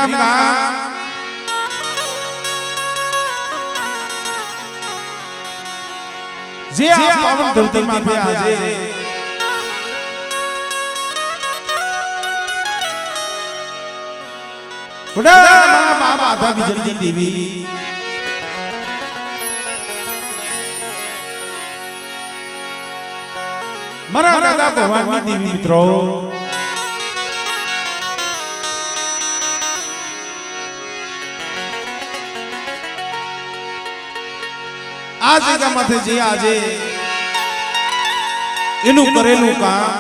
નામ ગામ જે આ પાવન ધરતીમાં બે આજે બડા બાબા આધા બીજલની દેવી મારા દાદા ભગવાનની દેવી મિત્રો આ જગ્યામાંથી જે આજે એનું કરેલું કામ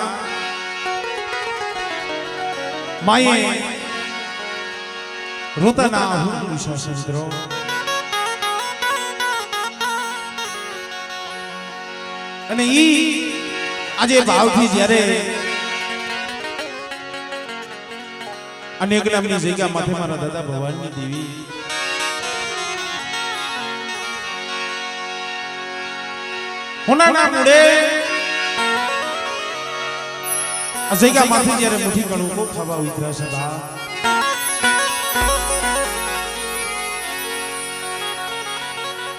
માયે રોતાના હું શાસન્દ્રો અને ઈ આજે ભાવથી જ્યારે અનેક નામની જગ્યા માથે મારા દાદા ભગવાનની દેવી હોનાના મુડે આ જગ્યા માથે જ્યારે મુઠી કણું કો ખાવા ઉતરા સદા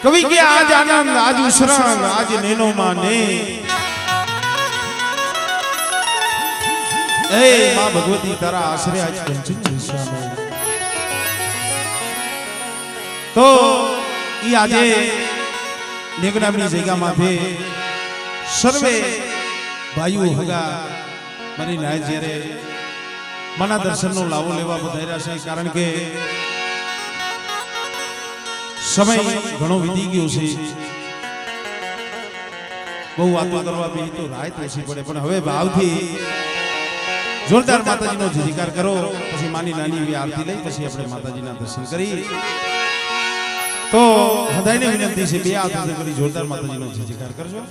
કવિ કે આજ આનંદ આજ ઉસરાંગ આજ નેનો માને એ માં ભગવતી તારા આશરે આજ કંચન વિશ્વામે તો ઈ આજે નેગનામની જગ્યામાં સર્વે ભાઈઓ હગા મારી નાય જ્યારે મના દર્શનનો લાવો લેવા બધાર્યા છે કારણ કે સમય ઘણો વીતી ગયો છે બહુ વાતો કરવા બી તો રાત ઓછી પડે પણ હવે ભાવથી જોરદાર માતાજીનો જયકાર કરો પછી માની નાની એવી આરતી લઈ પછી આપણે માતાજીના દર્શન કરી તો બધાને વિનંતી છે બે હાથ કરી જોરદાર માતાજીનો જયકાર કરજો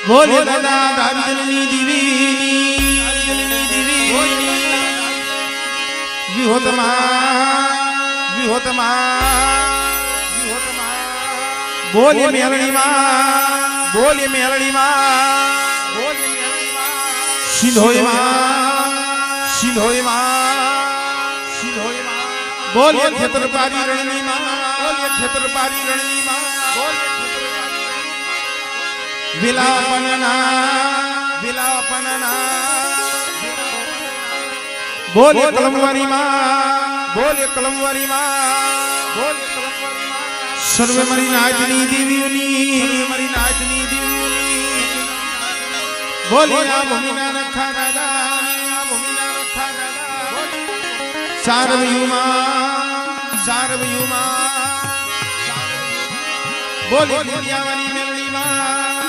બોલે દાદા દાવીની દેવી વિહોતમા બોલે મેલડી માં સિંધોય માં બોલે ખેતરપારી રણની માં વિલાપનના બોલે કલમવારી માં સર્વે મારી નાચની દેવીઓની બોલે આ ભૂમિના રખા દાદા સારવયુમાં બોલે દિયાવારી મેલડી માં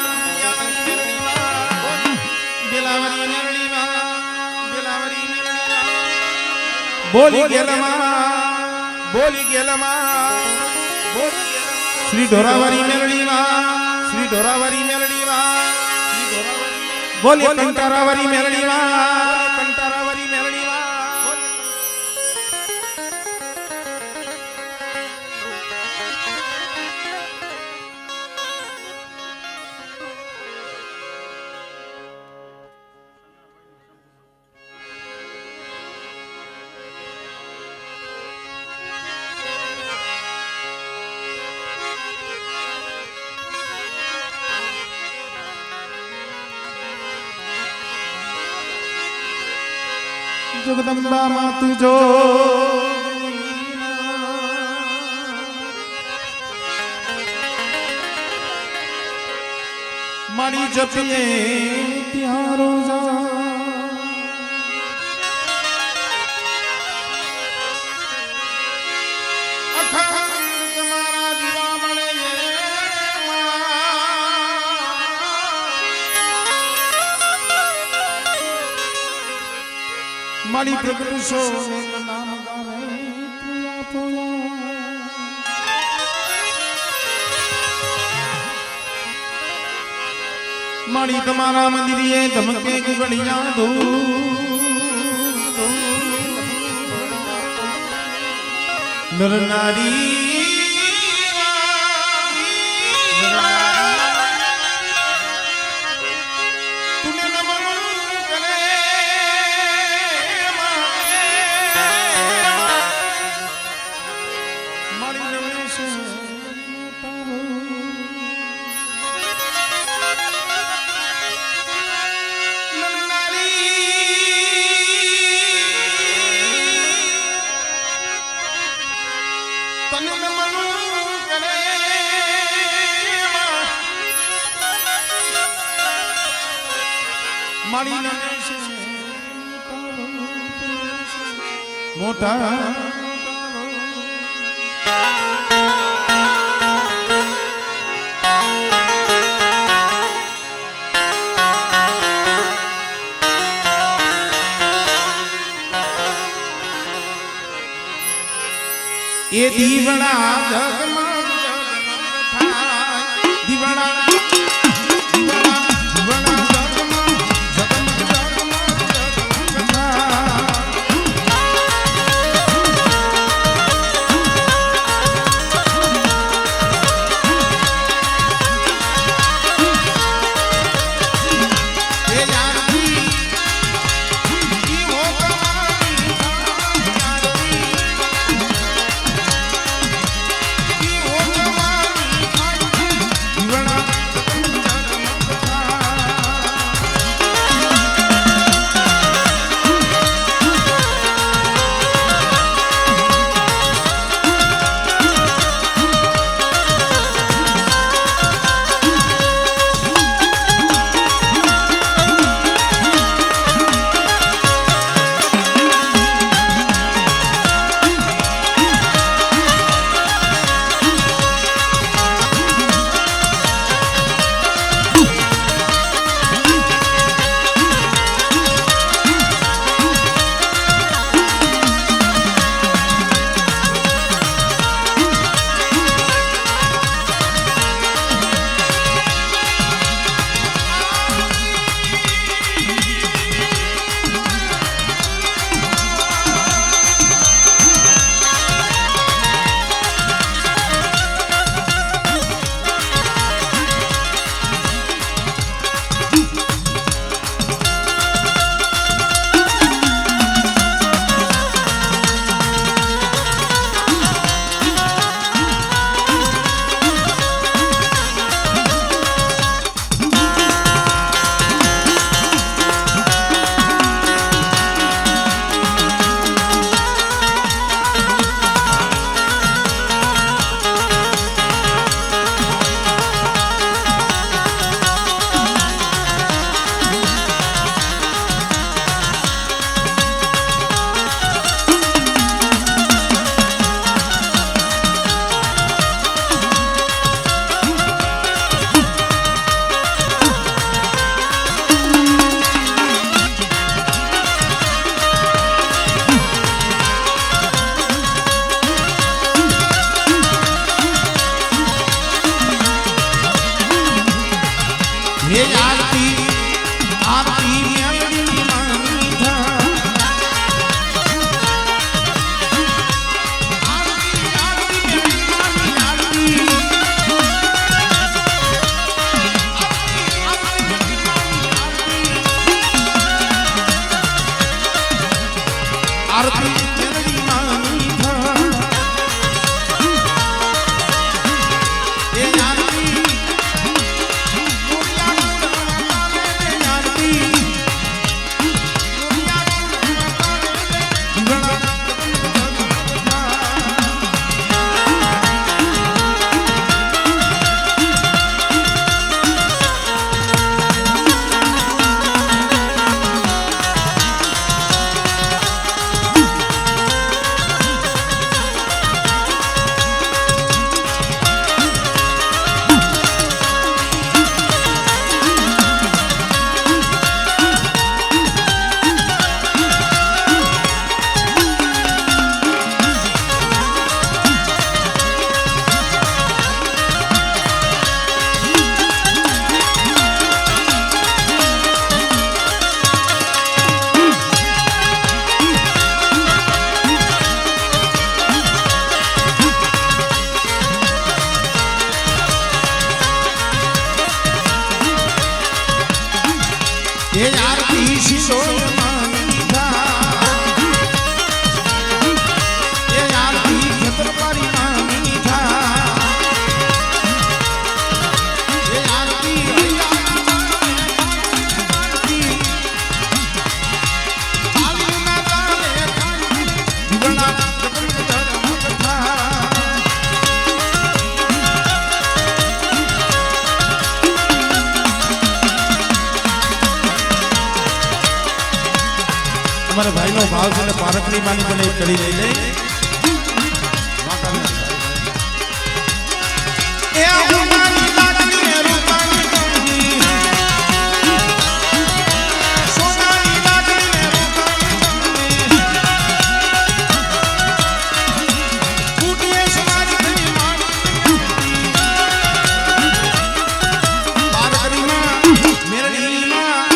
બેલાવારી મેલડી બોલી ગેલમાં શ્રી ઢોરાવારી મેલડી માં બોલી કંટારાવારી મેલડી માં जगदम्बा मातु जो मारी जपिए त्यारो जा मारी प्रगट सो नाम गावे पुया मारी तुम्हारा मंदिरिए धमके गुगड़िया दो नर नारी મારી મોટા એ દીવડા જગમગ જગમગ થાય દીવડા તમારે ભાઈનો ભાવ છે પારકની માની મને એક કડી લઈ લે એ ઉમાની લાગણી રૂપાની ગંગી સોનાની લાગણી રૂપાની ગંગી કુટીએ સમારી ધની માની પારકરીમાં મેરડીમાં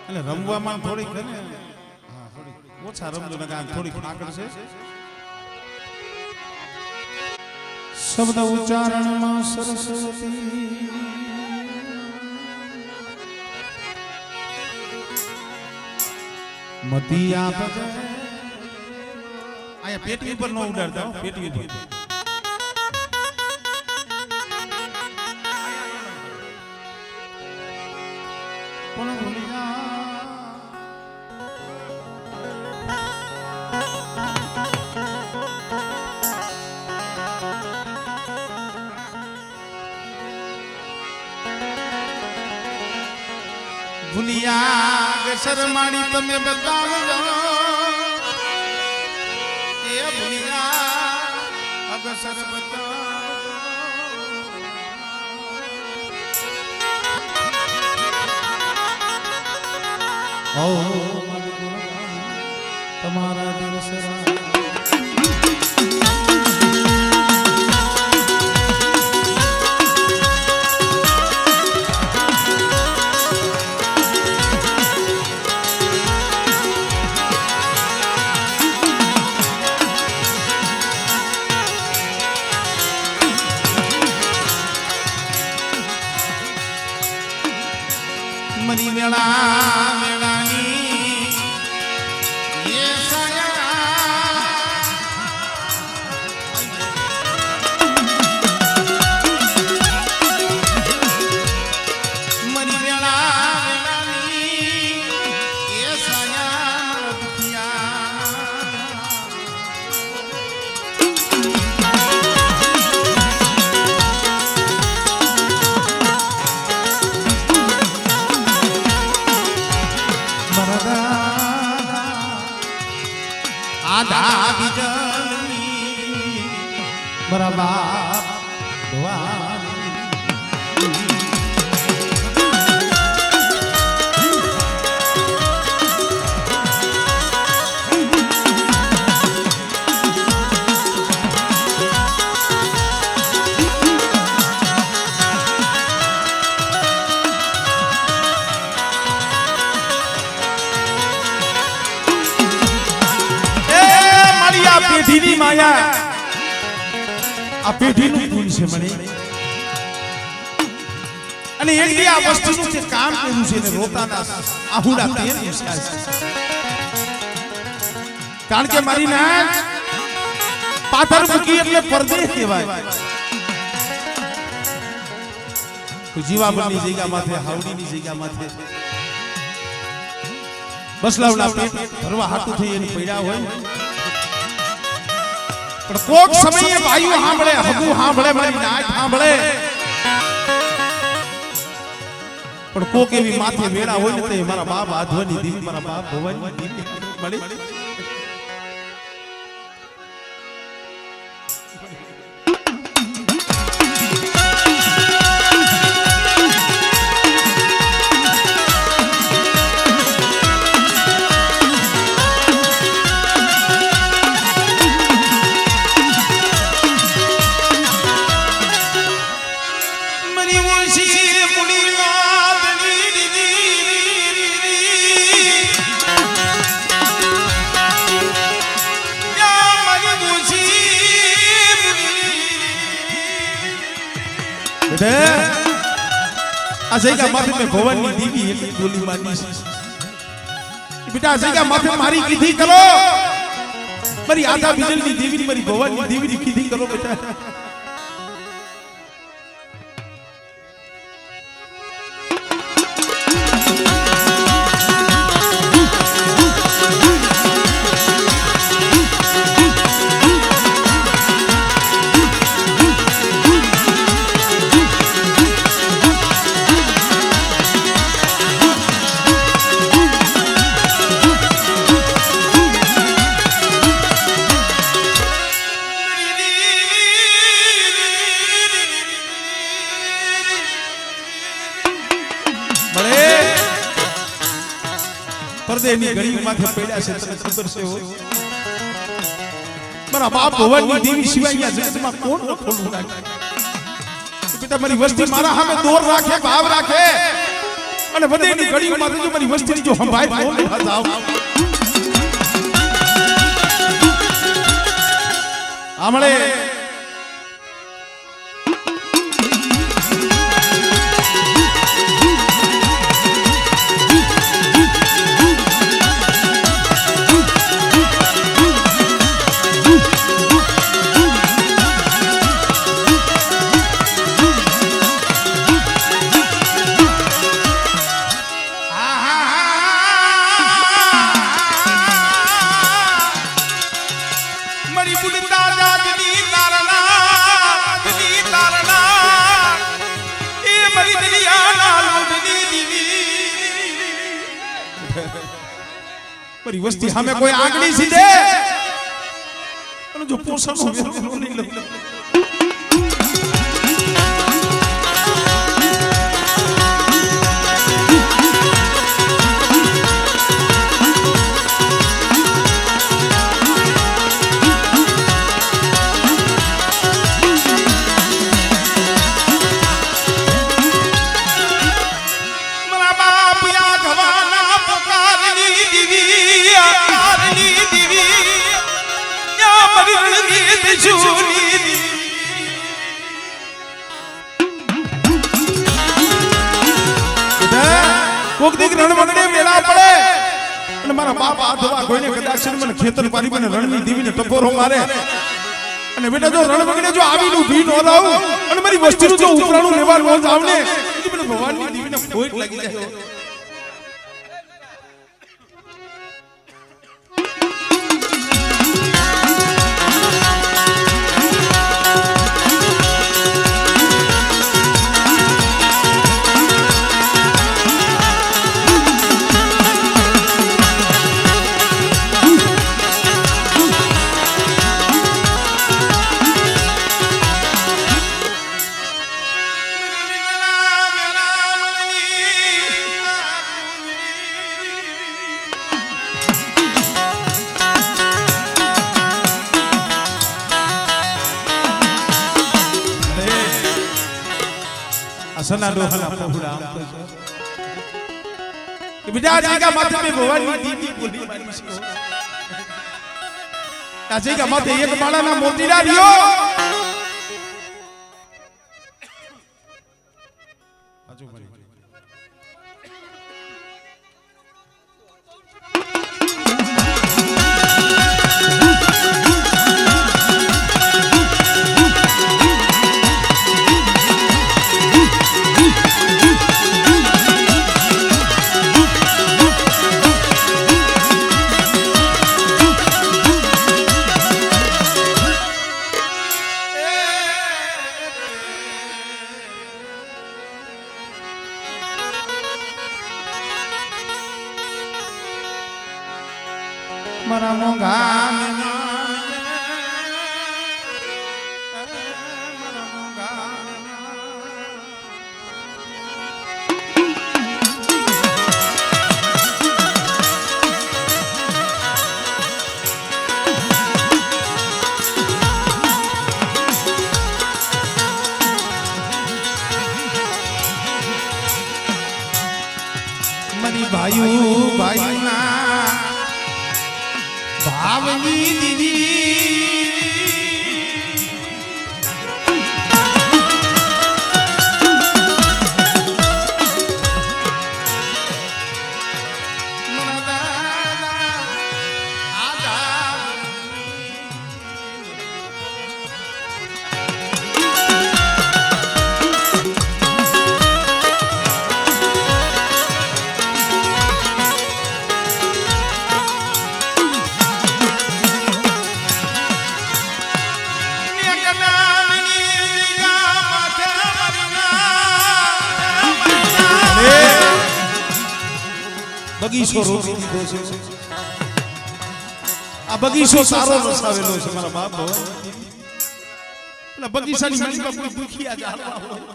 એટલે રમવામાં થોડીક છે ને હા થોડીક ઓછા રમજો ને કામ થોડીક આગળ છે શબ્દ ઉચ્ચારણમાં સરસ્વતી મતી આપજે આયા પેટી ઉપર ન ઉડાડતા પેટી ઉપર કોણ ભૂલિયા ભૂલિયા શરમાડી તમે બતાવજો એ ભૂલિયા અગસર બતાવજો તમારા દિવસ મરી વેળા વેળાની એ મરી વેળા વેળાની એ સાયા આધા બીજની મારા બાપ પેઢીની માયા આ પેઢીનું ગુણ છે મને અને એક દી આ વસ્તુનું જે કામ કર્યું છે ને રોતાના આહુડા તેર વિચાર છે કારણ કે મારી નાક પાથર મૂકી એટલે પરદેશ કહેવાય કોઈ જીવાબરની જગ્યા માથે હાવડીની જગ્યા માથે બસલાવડા પેટ ભરવા હાટું થઈ એની પૈડા હોય પણ કોક સમયે ભાઈઓ સાંભળે હગુ સાંભળે મારી નાક સાંભળે પણ કોક એવી માથે વેળા હોય ને તે મારા બાપ આધવાની દેવી મારા બાપ ભવાની દેવી મળી આ જગ્યા માથે મેં ભવાની દેવી એક ગોલી મારી બેટા આ જગ્યા માથે મારી કીધી કરો મારી આધા બિજલની દેવી મારી ભવાની દેવીની કીધી કરો બેટા પરદેની ગળી માથે પડ્યા છે તને ખબર છે હો મારા બાપ ભવાની દેવી સિવાય આ જગતમાં કોણ ખોલું રાખે બેટા મારી વસ્તી મારા સામે દોર રાખે ભાવ રાખે અને વધેની ગળી માથે જો મારી વસ્તી જો સંભાળ કોણ જાવ આમળે મારી વસ્તી સામે કોઈ આગળી સીધે અને જો પોષણનો વેરો નહીં લઉં કોક દીક રણમંગળે વેળા પડે અને મારા બાપ આધવા કોઈને કદાચ મને ખેતર પારી મને રણની દેવીને ટપોરો મારે અને બેટા જો રણમંગળે જો આવીને ઊભી ન લાવું અને મારી વસ્તીનું જો ઉપરાણું લેવા ન જાવને તો મને ભગવાનની દેવીને ખોટ લાગી જાય સના ડોહલા પહોળા આમ તો બેટા જગ્યા માથે મે ભવાની દીદી બોલી મારી છે આ જગ્યા માથે એક માળાના મોતીડા રહ્યો આજુ ભાઈ મારા મોંઘા ભાઈઓ ભાઈના ભાવની દીદી બગીચો રોકી દીધો છે. આ બગીચો સારો વસાવેલો છે મારા બાપ ભગવાન. બગીચાની માલિકા કોઈ દુખિયા જ હાલવા હોય.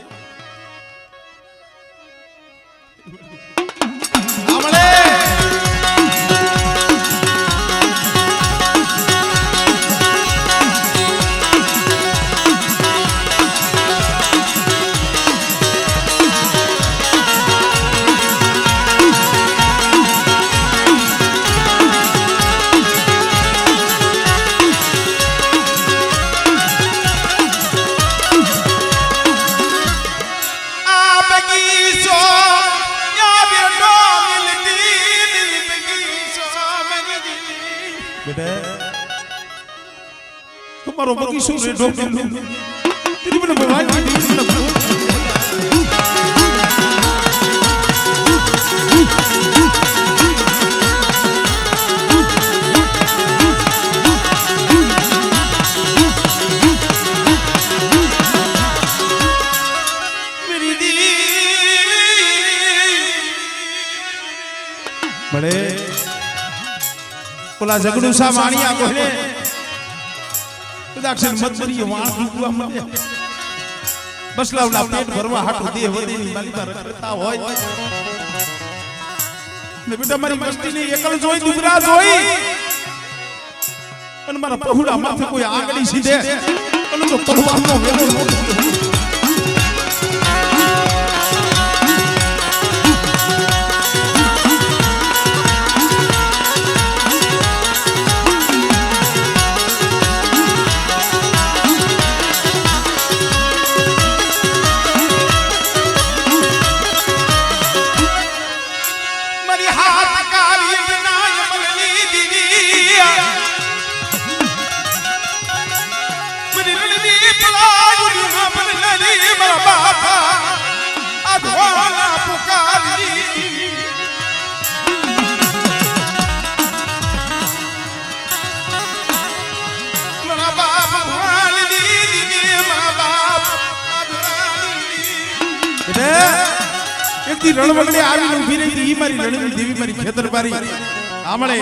તમારો બગીચો રેડો તેરી મને ભગવાન બડે ઓલા ઝઘડુ સા માણિયા કોને દક્ષિણ મતરી વાણ કુવા મને બસલાવના પેટ ભરવા હાટુ દેહ વધેની માલિકા રખડતા હોય ને બેટા મારી મસ્તીની એકલ જોઈ દુબરા જોઈ અને મારા પહુડા માથે કોઈ આંગળી સીધે અને તો તલવારનો વેલો એક દી રણવગડે આવીને ઊભી રહી ઈ મારી રણની દેવી મારી ખેતર બારી આમળે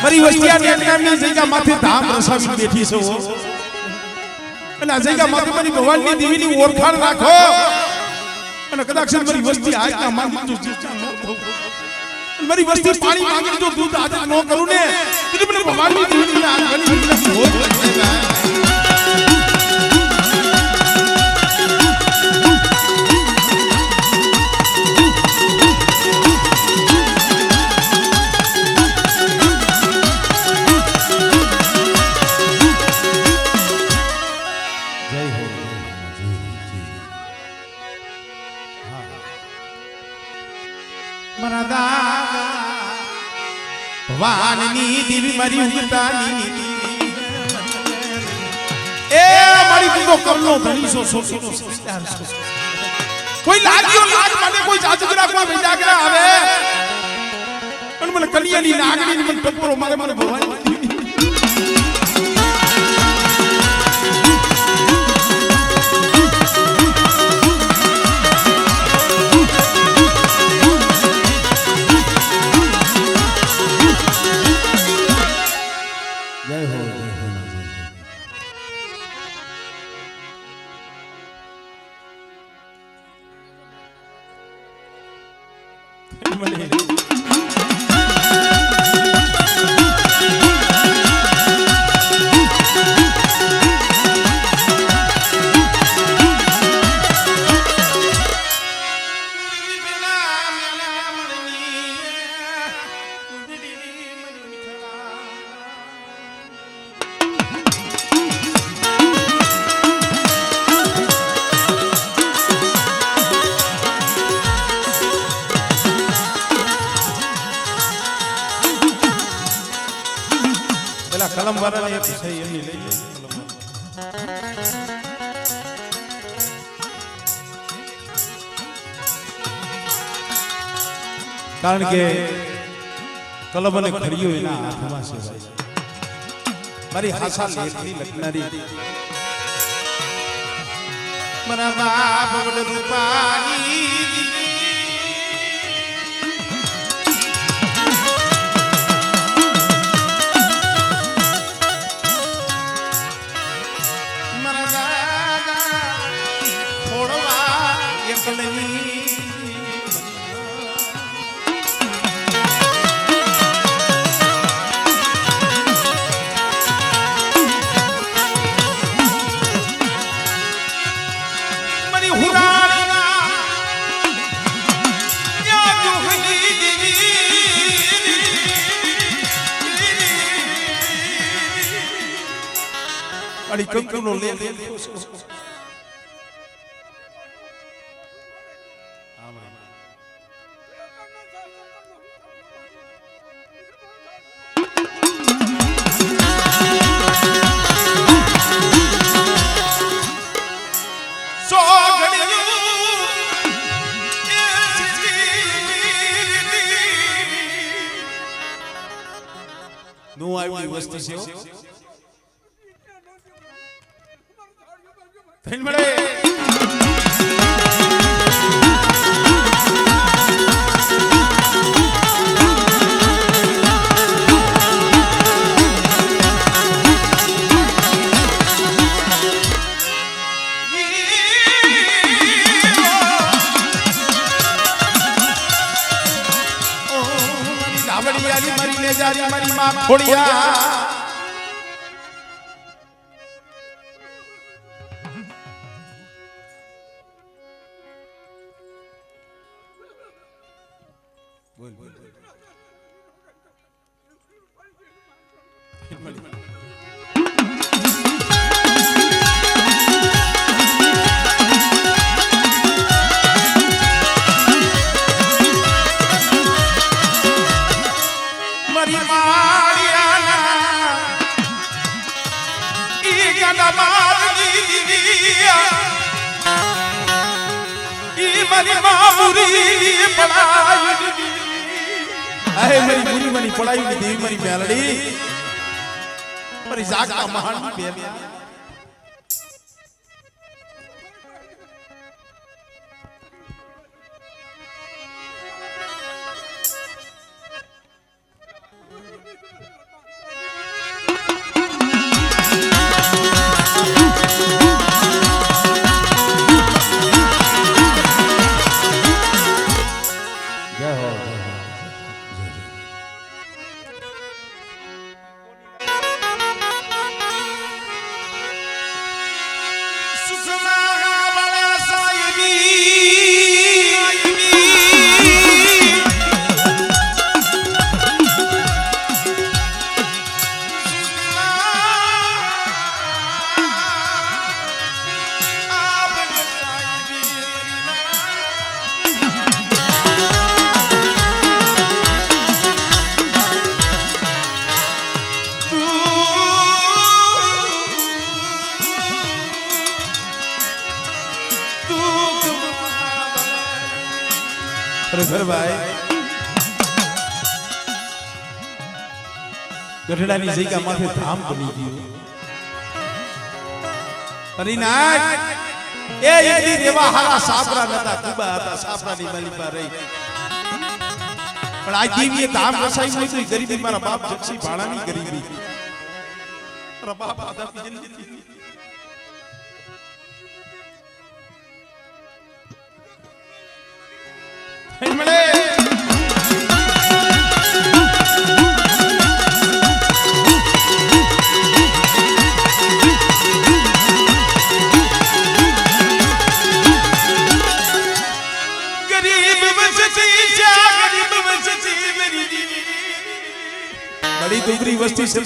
મારી વસ્તિયાની નામની જગ્યા માથે ધામ રસાવી બેઠી છો અને આ જગ્યા માથે મારી ભગવાનની દેવીની ઓળખાણ રાખો અને કદાચ મારી વસ્તી આજના માંગી મારી વસ્તી પાણી માંગી જો દૂધ આજે ન કરું ને તો મને ભગવાનની દેવીની આ ઘણી મારા દાદા ભવાનની દેવી મારી ઉગતાની એ મારી તું તો કરનો ધણી છો સોખીનો સંસ્કાર છો કોઈ લાગ્યો લાગ મને કોઈ જાજગરા કોઈ વેજાગરા આવે પણ મને કલિયાની નાગની મને ટપરો મારે મને ભવાની કલમ વાળાને એક સહી એમની લઈ લે કારણ કે કલમ અને ખડીઓ એના હાથમાં છે મારી હાસા લેખની લખનારી મારા બાપ વડ રૂપાની કંકુનો લે નો આવી વસ્તુ છે થઈને મળે મારી લે જારી મારી માં ખોડિયા બોલ બોલ મારી માળિયાના ઈ ગાડા મારી ઈ મારી મામુરી પડાઈ અહે મારી મુરી મની પડાઈ દેવી મારી મેલડી મારી જાગા મહાન બેન ગઢડાની જગ્યા માથે ધામ બની ગયું. પરિનાથ એ એકદી રેવા હારા સાપરા નતા કુબા હતા સાપરાની માલિપા રહી. પણ આ દેવીએ ધામ રસાઈ હોય તો ગરીબી મારા બાપ જક્ષી ભાણાની ગરીબી. મારા બાપ આદા પીજેલી હતી. મળે बड़ी दुबरी वस्ती से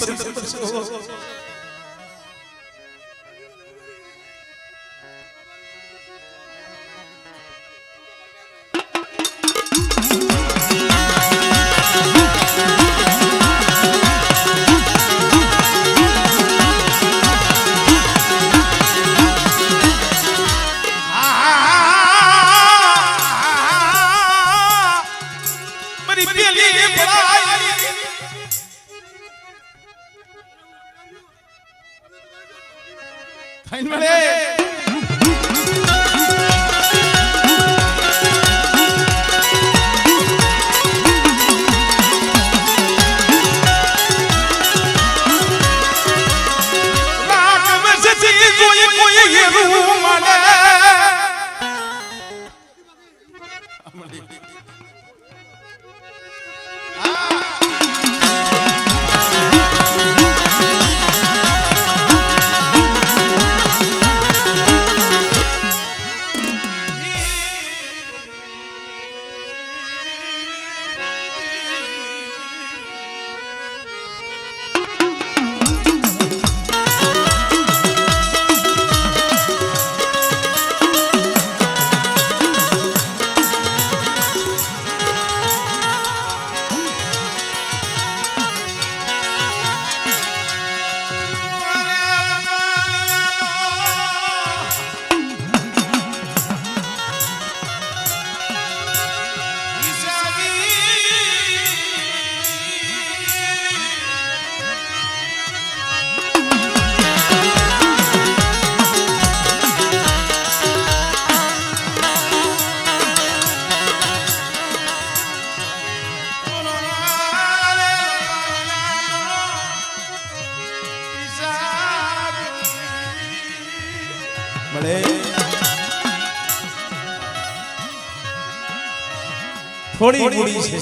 થોડી બુડી છે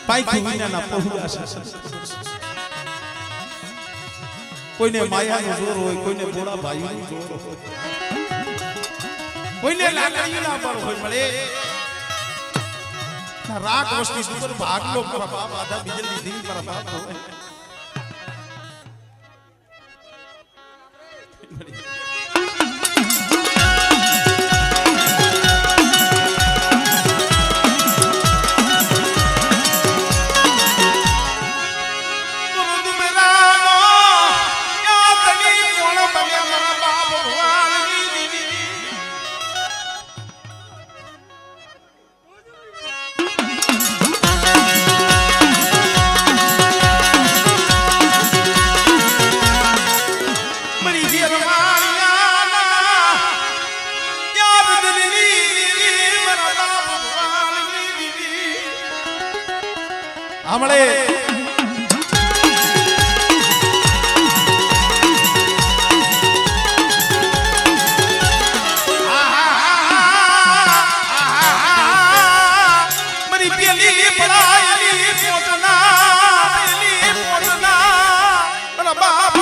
પાઈથી વિનાના પહોળા છે. કોઈને માયાનો જોર હોય, કોઈને ભોળા ભાઈનો જોર હોય, કોઈને લાકડીના પર હોય. મળે રાગ વસ્તી સુપર ભાગલો મારા બાપ આધા બીજલી દિલ મારા બાપ હોય. हमले मरी पेली पड़ाई पोतना मेरा बाप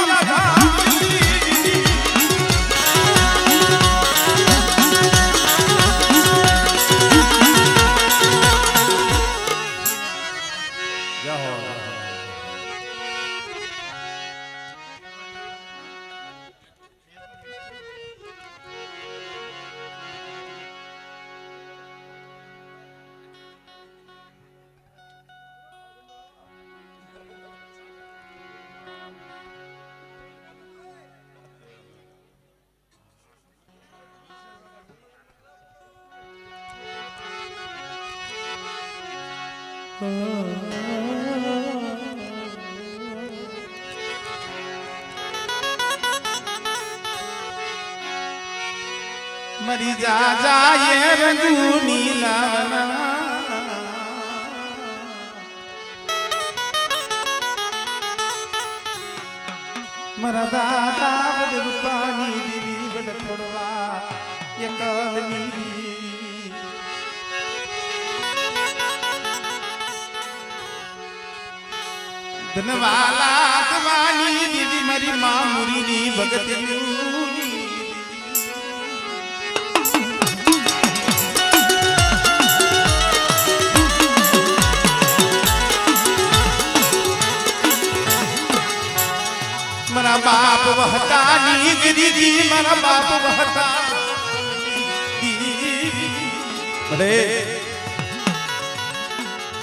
Oh મરી જા જાય રંગુની લાવના મારા દાદા વડ રૂપાની દેવી વડ થોડવા એકલની ધનવાલા ધવાની દીદી મારી માં મુરીની ભગતની મારા બાપ વહતાની દીદી મારા બાપ વહતા બડે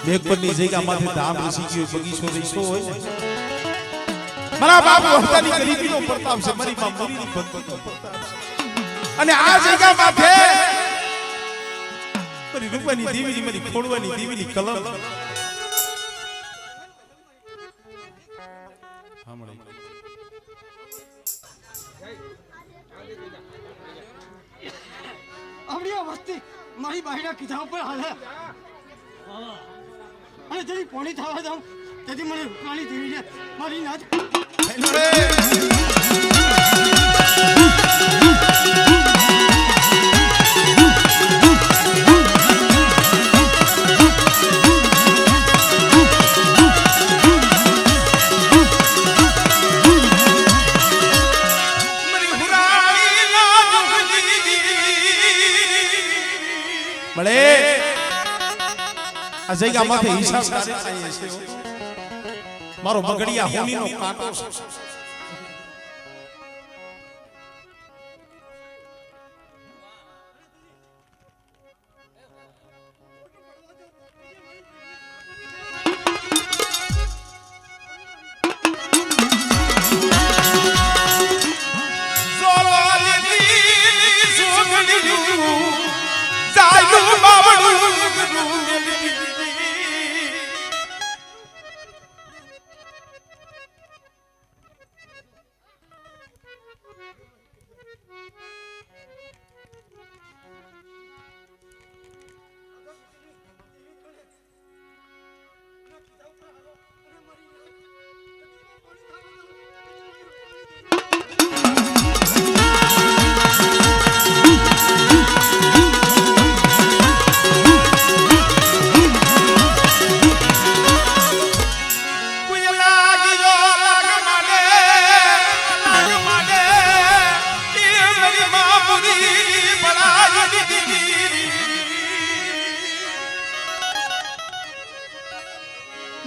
મેઘપરની જગ્યામાંથી ધામ ઋષિ બગીચો રહીશો હોય મારા બાપ વહતાની ગરીબીનો પ્રતાપ છે મારી માં મુરીની ભક્તિનો પ્રતાપ છે અને આ જગ્યામાંથી મારી રૂપાની દેવીની મારી ખોડવાની દેવીની કલમ આવડી વસ્તી મારી બાયડા કીધા ઉપર હાલે અને જરી પોણી થવા દઉં તેથી મને રૂપાની દેવીને મારી નાચ મળે આ જગ્યા માથે હિસાબ છે મારો બગડિયા હોલીનો કાંટો છે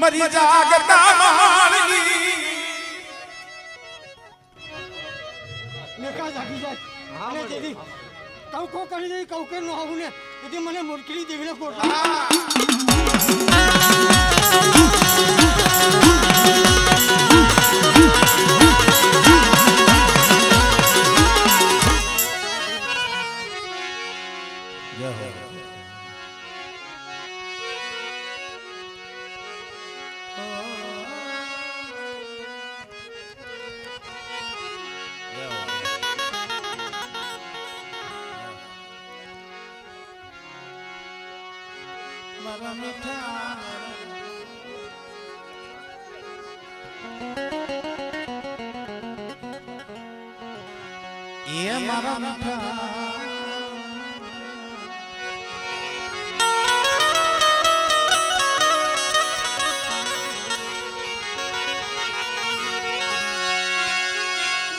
મરી જાગતા માળની મેકા જાગી જાય અને તેથી કઉકો કરી દઈ કઉકે નો આવું ને તેથી મને મુરકીલી દેવીને કોટલા મારા મીઠા એ મારા મીઠા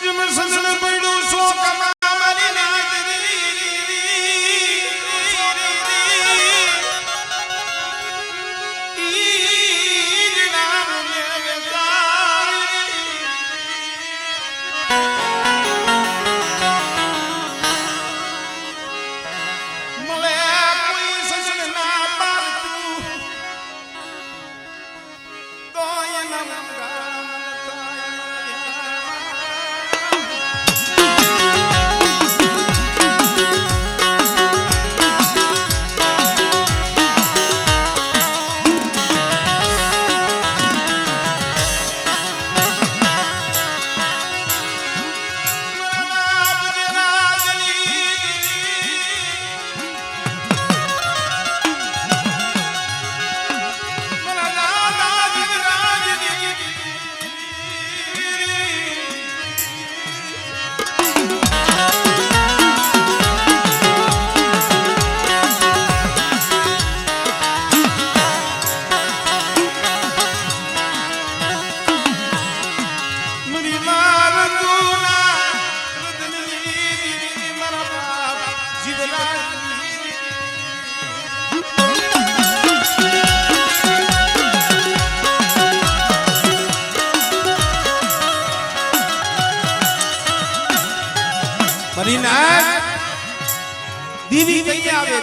જમ સંસણ પડ્યું સો કમા મારી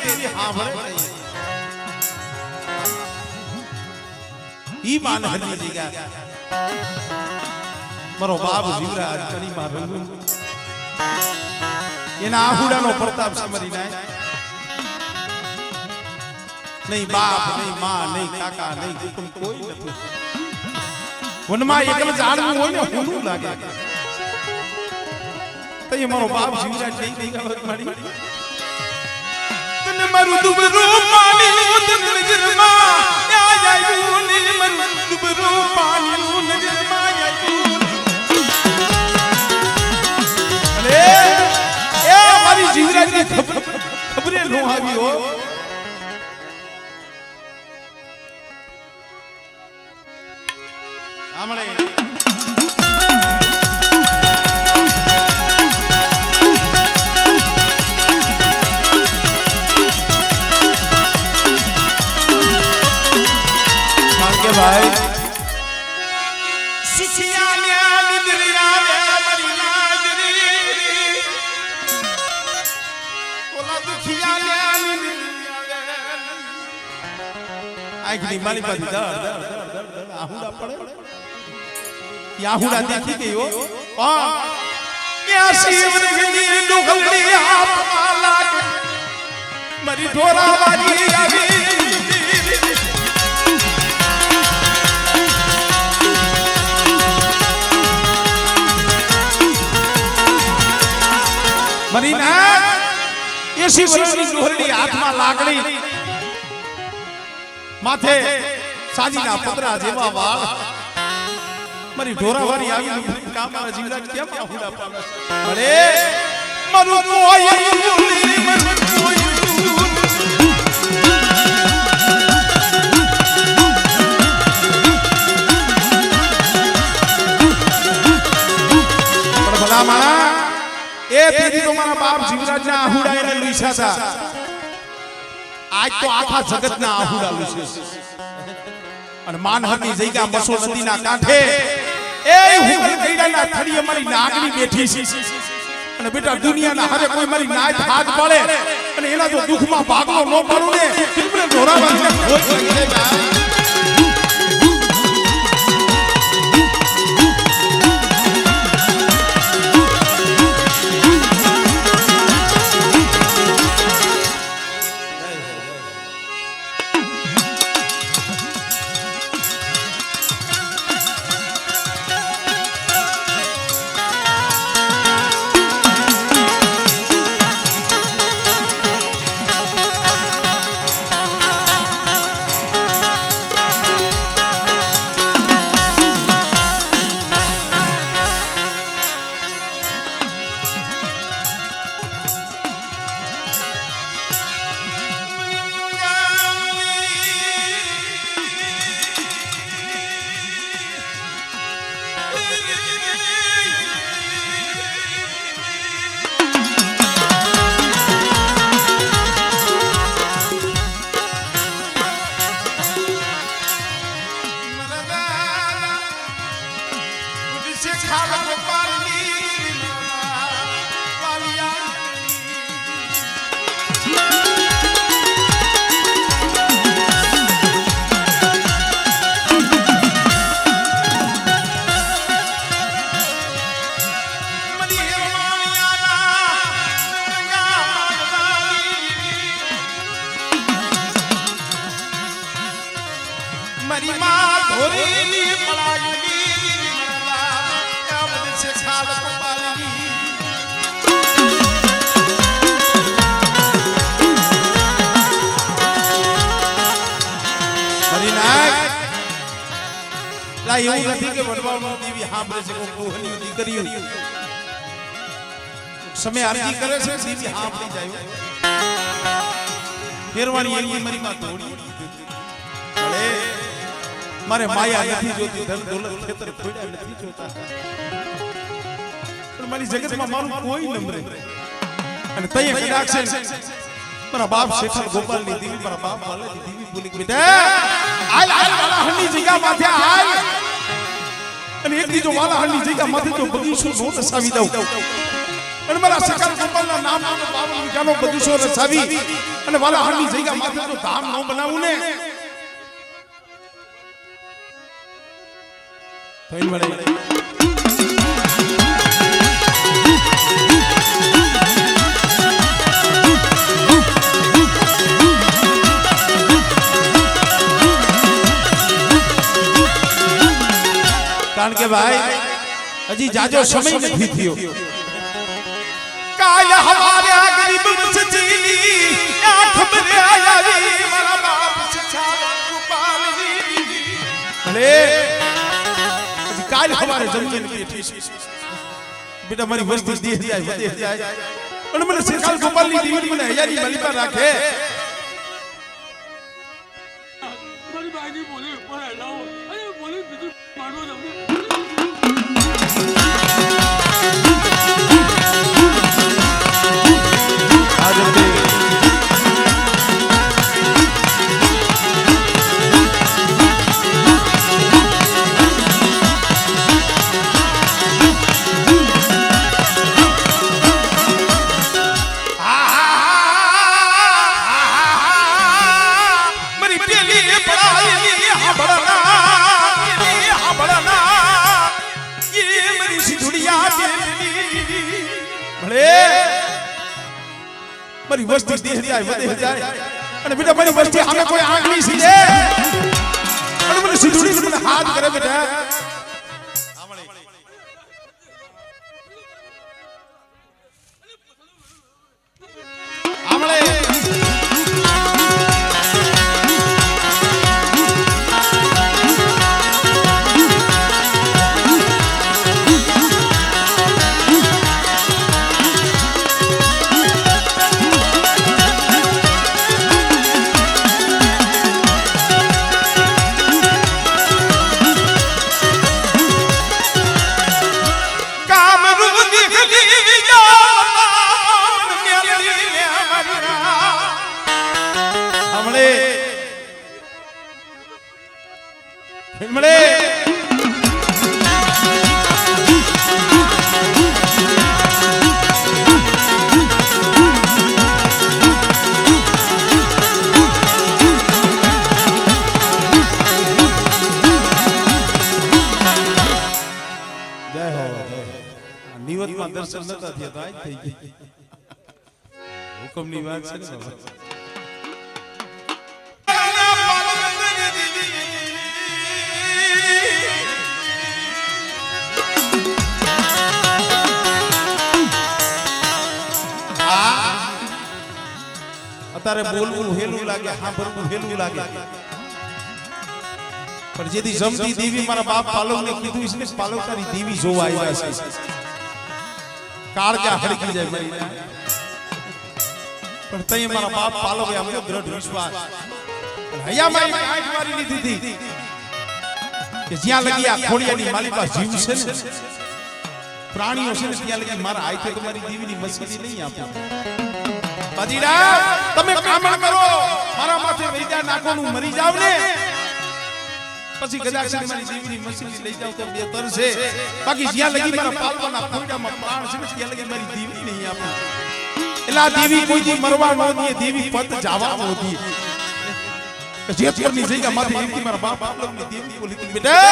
દેવી સાંભળે ઈ માન હરી જગ્યા મારો બાપ જીવરાજ કડીમાં રંગુ એના આહુડાનો પ્રતાપ સમરી નાય નહીં બાપ નહીં માં નહીં કાકા નહીં કુટુંબ કોઈ નથી વનમાં એકલ જાણવું હોય ને હુનું લાગે તો એ મારો બાપ જીવરાજ જઈ ગઈ ગાવત માડી તને મારું દુબરું પાણી તને નજરમાં આયું ને મારું દુબરું પાણી નજરમાં આયું અરે એ મારી જીવરાજની ખબરે નો આવી હો આમળે ભાઈ સિસિયાલ્યા નિદ્રિયા વે મરી નાદરી ઓલા દુખિયાલ્યા નિદ્રિયા વે આખી માલી પાડી દર આહુડા પડે યાહુડા દેખી ગયો યા શિવની ડુગલી હાથમાં લાગે મરી ઢોરા વાળી આવી મરીના 80 વર્ષની ડોહરડી હાથમાં લાકડી માથે સાજીના પતરા જેવા વાળ મારી ઢોરાવાળી આવી કામના જીવરાજ કેમ આહુડા પામે અરે મારું મોયું મારું મોયું પણ ભલા માણા એ તેથી તો મારા બાપ જીવરાજના આહુડા એને લુઈસા હતા આજ તો આખા જગતના આહુડા લુઈસે અને માનહરની જગ્યા બસો નદીના કાંઠે એ હુકલ કઈડાના થડી અમારી નાગની બેઠી છે અને બેટા દુનિયાના હારે કોઈ મારી નાચ હાથ પાડે અને એના જો દુખમાં ભાગલો ન પડું ને તીમને ઢોરાવાને ખોજ લાગી જાય મારી માં ધોરીની પલાયની મરલા આમદ છે ખાલ કપાલની મારી નાક લા એવું નથી કે વડવાળમાં દેવી સાંભળે છે કોઈ કોહની દીકરીઓ સમય આરતી કરે છે દેવી સાંભળી જાય ફેરવાણી એની મારી માં ધોરી મારે માયા નથી જોતી ધન દોલત ખેતર ખોડ્યા નથી જોતા પણ મારી જગતમાં મારું કોઈ નંબરે અને તઈએ કદાચ છે મારા બાપ શેઠલ ગોપાલની દેવી મારા બાપ વાલાની દેવી બોલી બેટા આલ વાલા હની જગ્યા માથે આલ અને એક દીજો વાલા હની જગ્યા માથે તો બગીચો નો દસાવી દઉં અને મારા સકલ ગોપાલના નામ નામે 52 વીઘાનો બગીચો રચાવી અને વાલા હારની જગ્યા માથે જો ધામ ન બનાવું ને થઈ મળે કારણ કે ભાઈ હજી જાજો સમય નથી થયો કાલ હમારે આ ગરીબ સજીની આ ખબર આવી મારા બાપ સચારા ગોપાલની ભલે હજી કાલ હમારે જમીન બેઠી છે બેટા મારી વસ્તી દે જાય વધે જાય અને મને સચારા ગોપાલની દીવી મને હયારી મલીપા રાખે મારી બાજી બોલે ઉપર લાવો અરે બોલે બીજું મારવો તમને મારી વસ્તી દેહ જાય વધે જાય અને બેટા મારી વસ્તી સામે કોઈ આંગળી સીધે અને મને સીધુડી મને હાથ કરે બેટા આમળે મળે જય હો નિવતમાં દર્શન નતા થયા તો આજ થઈ ગઈ હુકમની વાત છે ને બાબા તારે બોલવું હેલું લાગે સાંભળવું હેલું લાગે પણ જેથી જમતી દેવી મારા બાપ પાલવને કીધું છે ને પાલવ તારી દેવી જોવા આવ્યા છે કાળજા હરકી જાય મારી પણ તઈ મારા બાપ પાલવે આમ્યો દ્રઢ વિશ્વાસ હૈયામાં કાંઈક મારી લીધી હતી કે જ્યાં લગી આ ખોડિયાની માલિકા જીવ છે ને પ્રાણીઓ છે ને ત્યાં લગી મારા હાથે તમારી દેવીની મસ્કરી નહીં આપો બાજીરા તમે કામણ કરો મારા માથે વૈજા નાખોનું મરી જાવ ને પછી ગજાક્ષરી મારી દેવીની મસ્કરી લઈ જાવ તો બેતર છે બાકી જ્યાં લગી મારા પાલવાના ખોડિયામાં પ્રાણ છે ને ત્યાં લગી મારી દેવી નહીં આપો એલા દેવી કોઈ દી મરવા ન દે દેવી પત જાવા ન દે જેતપુરની જગ્યા માથે એમથી મારા બાપ પાલવની દેવી બોલી હતી બેટા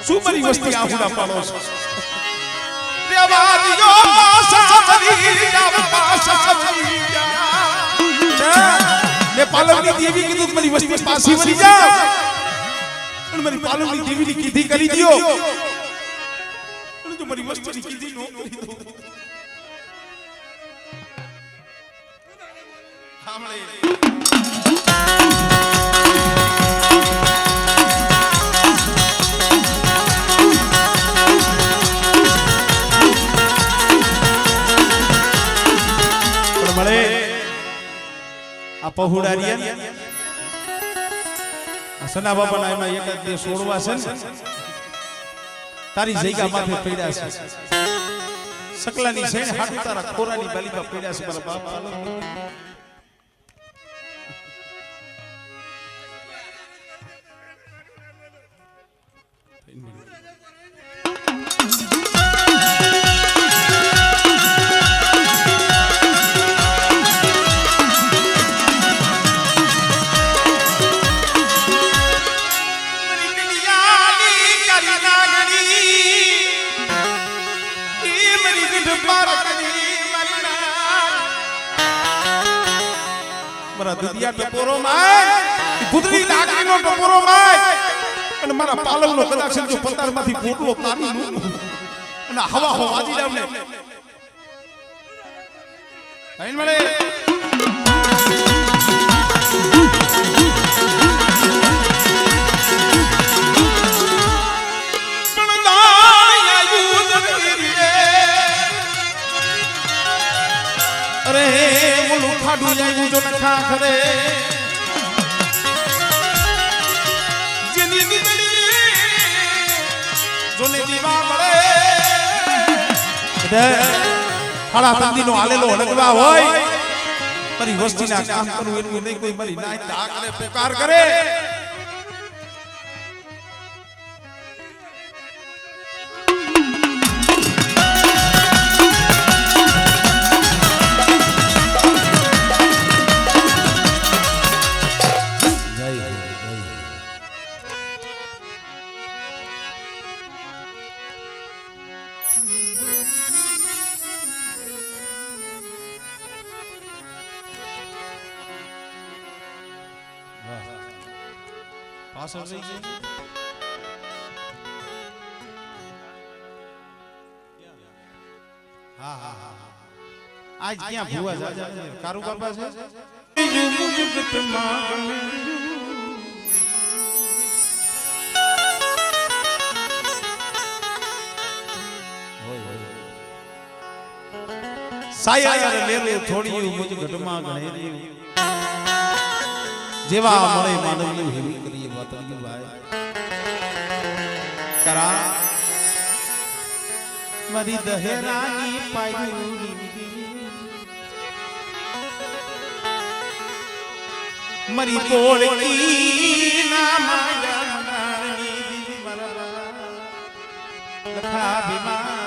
શું મારી વસ્તી આહુડા પાડો છો દેવાદિયો સાસરી જાવ પાસરી મે પાલવની દેવી કીધું મારી વસ્તી પાછી વળી જા પણ મારી પાલવની દેવીની કીધી કરી દિયો પણ તો મારી વસ્તીની કીધી નો કરી દો હામળે આ પहुડારિયા સના બાબાના એમાં એક બે સોડવા છે ને તારી જગ્યા માથે પડ્યા છે સકલાની છે ને હાટુ તારા ખોરાની બાલીમાં પડ્યા છે મારા બાપ દુધિયા ટપોરો માય કુદરી લાકડીનો ટપોરો માય અને મારા પાલવનો કદાચ જો પતારમાંથી પોટલો તારી નું અને હવા હો વાજી જાવ ને આઈન મળે અરે ઓલું ખાડું જાય જો નખા ખરે જેની દીકરી જોને દીવા મળે દે હાડા તંદીનો હાલેલો હળગવા હોય મારી વસ્તીના કામ કરું એટલું નહીં કોઈ મારી નાય તાકને પોકાર કરે પાછળ રહી જાય હા હા હા આજ ક્યાં ભૂવા જાજા કારુ બાપા છે સાયા લેલો થોડી મુજ ઘટમાં ગણેરી જેવા મળે માનવી હેવી કરીએ વાતની ભાઈ કરા મારી દહેરાની પાયરી મારી તોડકી ના માયાની દીદી મરા લખા ભીમા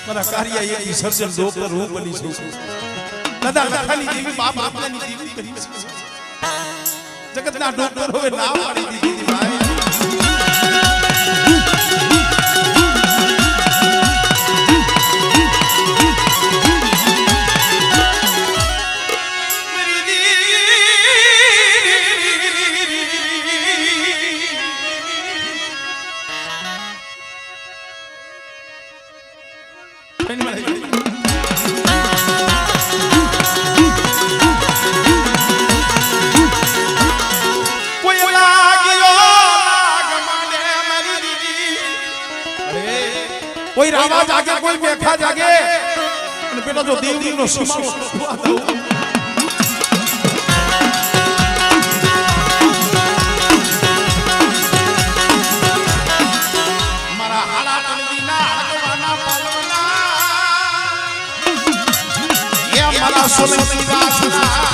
મારા કાર્ય એક સર્જન ડોક્ટર હું બની છું દાદા લખાની દેવી બાપ આપનાની દેવી કરી છે જગતના ડોક્ટર હવે ના પાડી દીધી ભાઈ કોઈ રાવા જાગે કોઈ બેઠા જાગે અને પેલો જો દેવડીનો સીમાડો મારા હાલા તલવીના હળગવાના પાલવના એ મારા સોલંકી વાસના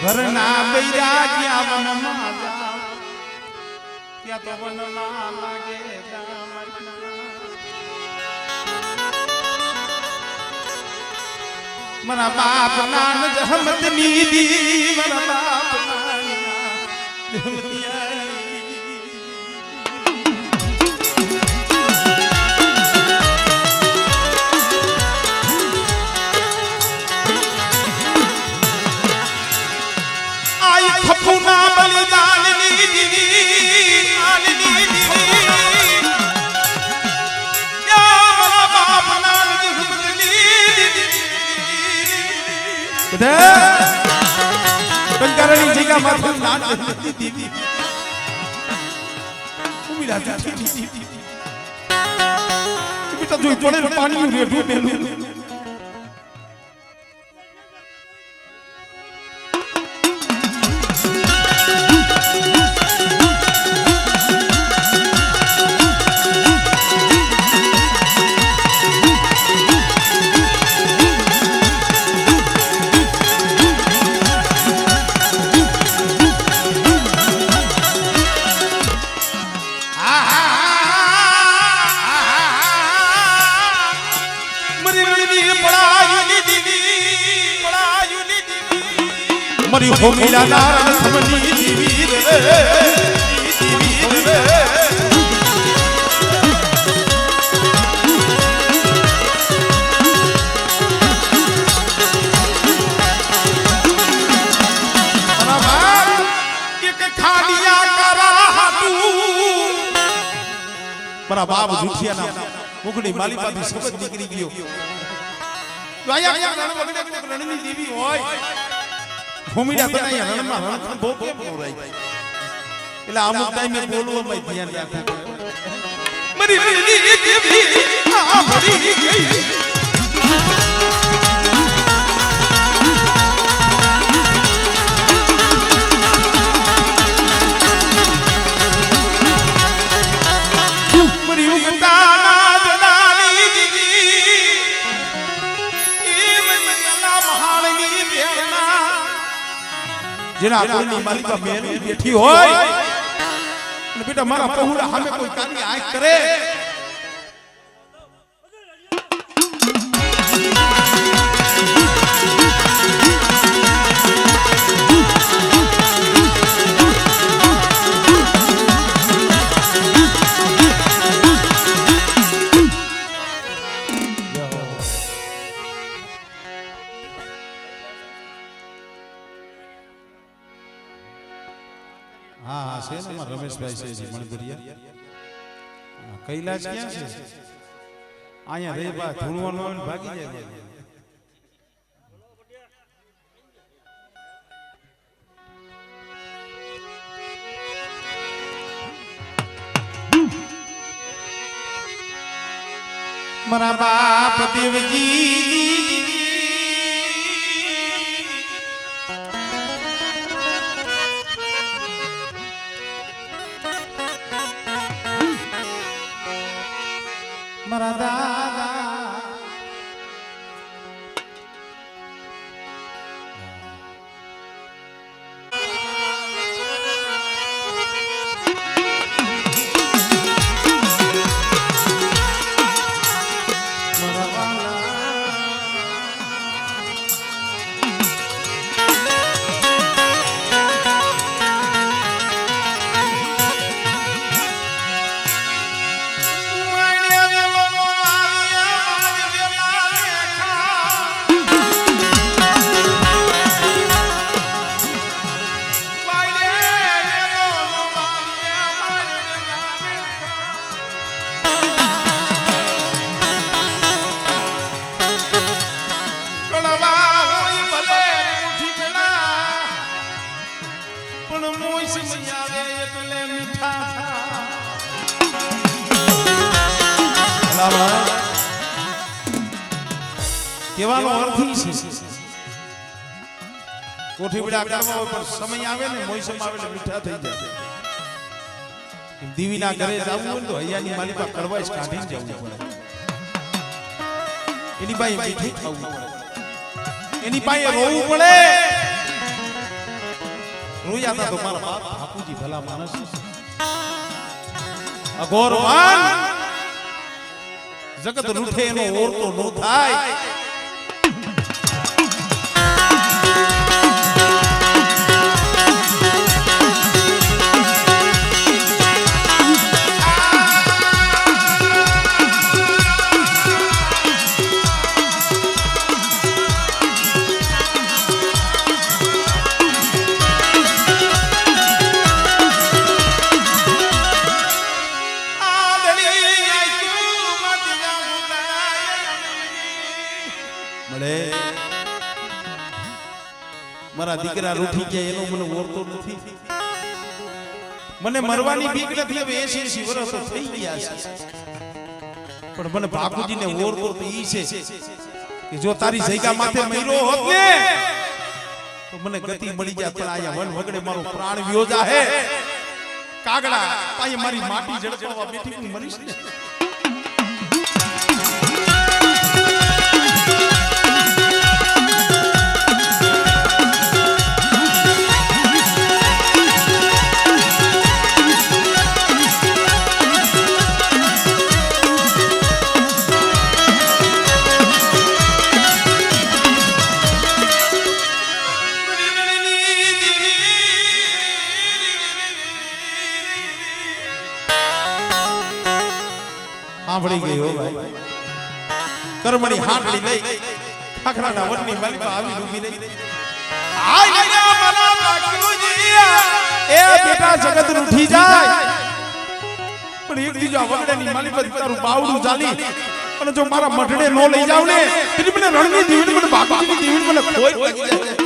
ઘરના બૈરા જ્યાં વનમાં જાવ ત્યાં ક્યાં તો વનમાં લાગે મારા બાપ નાન જહમત નીદી મારા બાપ નાન જહમતિયા ખપુના બલિદાન ની દીવી આનની દીવી યા મારા બાપ નાન જહમત નીદી બધા બંકારણી જગ્યા માથું નાન જહમત દીવી ઉમીરા દીધી બેટા જોઈ જોડે પાણી રેડું બેલું મરી હો મિલા નારણ થમની દીવી રે દીવી રે બરાબર એક ખાડિયા કરા હાટુ મારા બાપ જુઠિયાના મુગડી માલિપાથી શબ્દ નીકળી ગયો આયા રણની દેવી હોય ભૂમિડા બનાય રણમાં રણખંડ બહુ કેમ બોલાય એટલે અમુક ટાઈમે બોલવું મેં ધ્યાન રાખવું મરી મરી દેવી આ મરી ગઈ મરી ઉગતાના જલાલી દેવી એ મનલા મહાલની બેના જેના કોઈની માલિકા મેર બેઠી હોય અને બેટા મારા પહોળા સામે કોઈ કાની આંખ કરે હા હા છે ને મારા રમેશભાઈ છે મણદરિયા કૈલાશ ક્યાં છે અહીંયા રે બા ધૂણવાનો આવે ને ભાગી જાય મારા બાપ દેવજી મારા દાદા કેવાનો અર્થ છે કોઠીબડા કરવા ઉપર સમય આવે ને મોસમ આવે એટલે મીઠા થઈ જાય દીવીના ઘરે જવું હોય તો હૈયાની માલિકા કડવાઈશ કાઢીને જવું પડે એની પાસે મીઠું ખાવું પડે એની પાસે રોવું પડે રોયા હતા તો મારા બાપ બાપુજી ભલા માણસ અઘોરવાન જગત રૂઠે એનો ઓરતો નો થાય. મારા દીકરા રૂઠી ગયા એનો મને ઓરતો નથી. મને મરવાની બીક નથી. હવે 80 વર્ષ તો થઈ ગયા છે, પણ મને બાપુજીને ઓરતો તો ઈ છે કે જો તારી જગ્યા માથે મર્યો હોત ને તો મને ગતિ મળી જાય. પણ આયા વન વગડે મારો પ્રાણ વ્યો જાહે. કાગડા પાયે મારી માટી ઝડપવા બેઠી હું મરીશ ને. સાંભળી ગઈ હો ભાઈ. કરમણી હાંડળી લઈ ખાખરાના વનની માલિકા આવી ઊભી રહી. આય લે મારા બાકુજી એ બેટા જગત રૂઠી જાય, પણ એક દીજો વગડાની માલિકા તારું બાવડું ચાલી અને જો મારા મઢડે નો લઈ જાવ ને તેની મને રણની દીવડી મને બાકુજીની દીવડી મને કોઈ પડી જાય.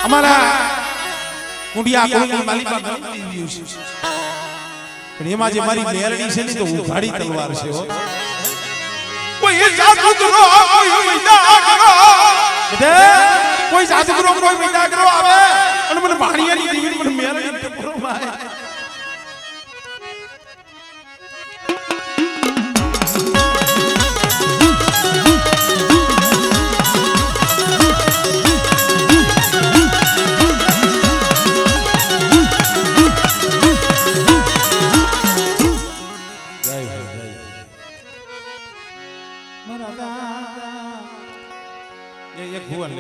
અમારા કુંડિયા કોઈની માલિકા ગણતી દીધું છે, પણ એમાં જે મારી મેલડી છે ને તો ઉઘાડી તલવાર છે હો. કોઈ જાદુ કરો, કોઈ વિદ્યા કરો, બધે કોઈ જાદુ કરો, કોઈ વિદ્યા કરો આવે અને મને ભાણિયાની દીકરી મને મેલડી ટપરો મારે. એક ભુવન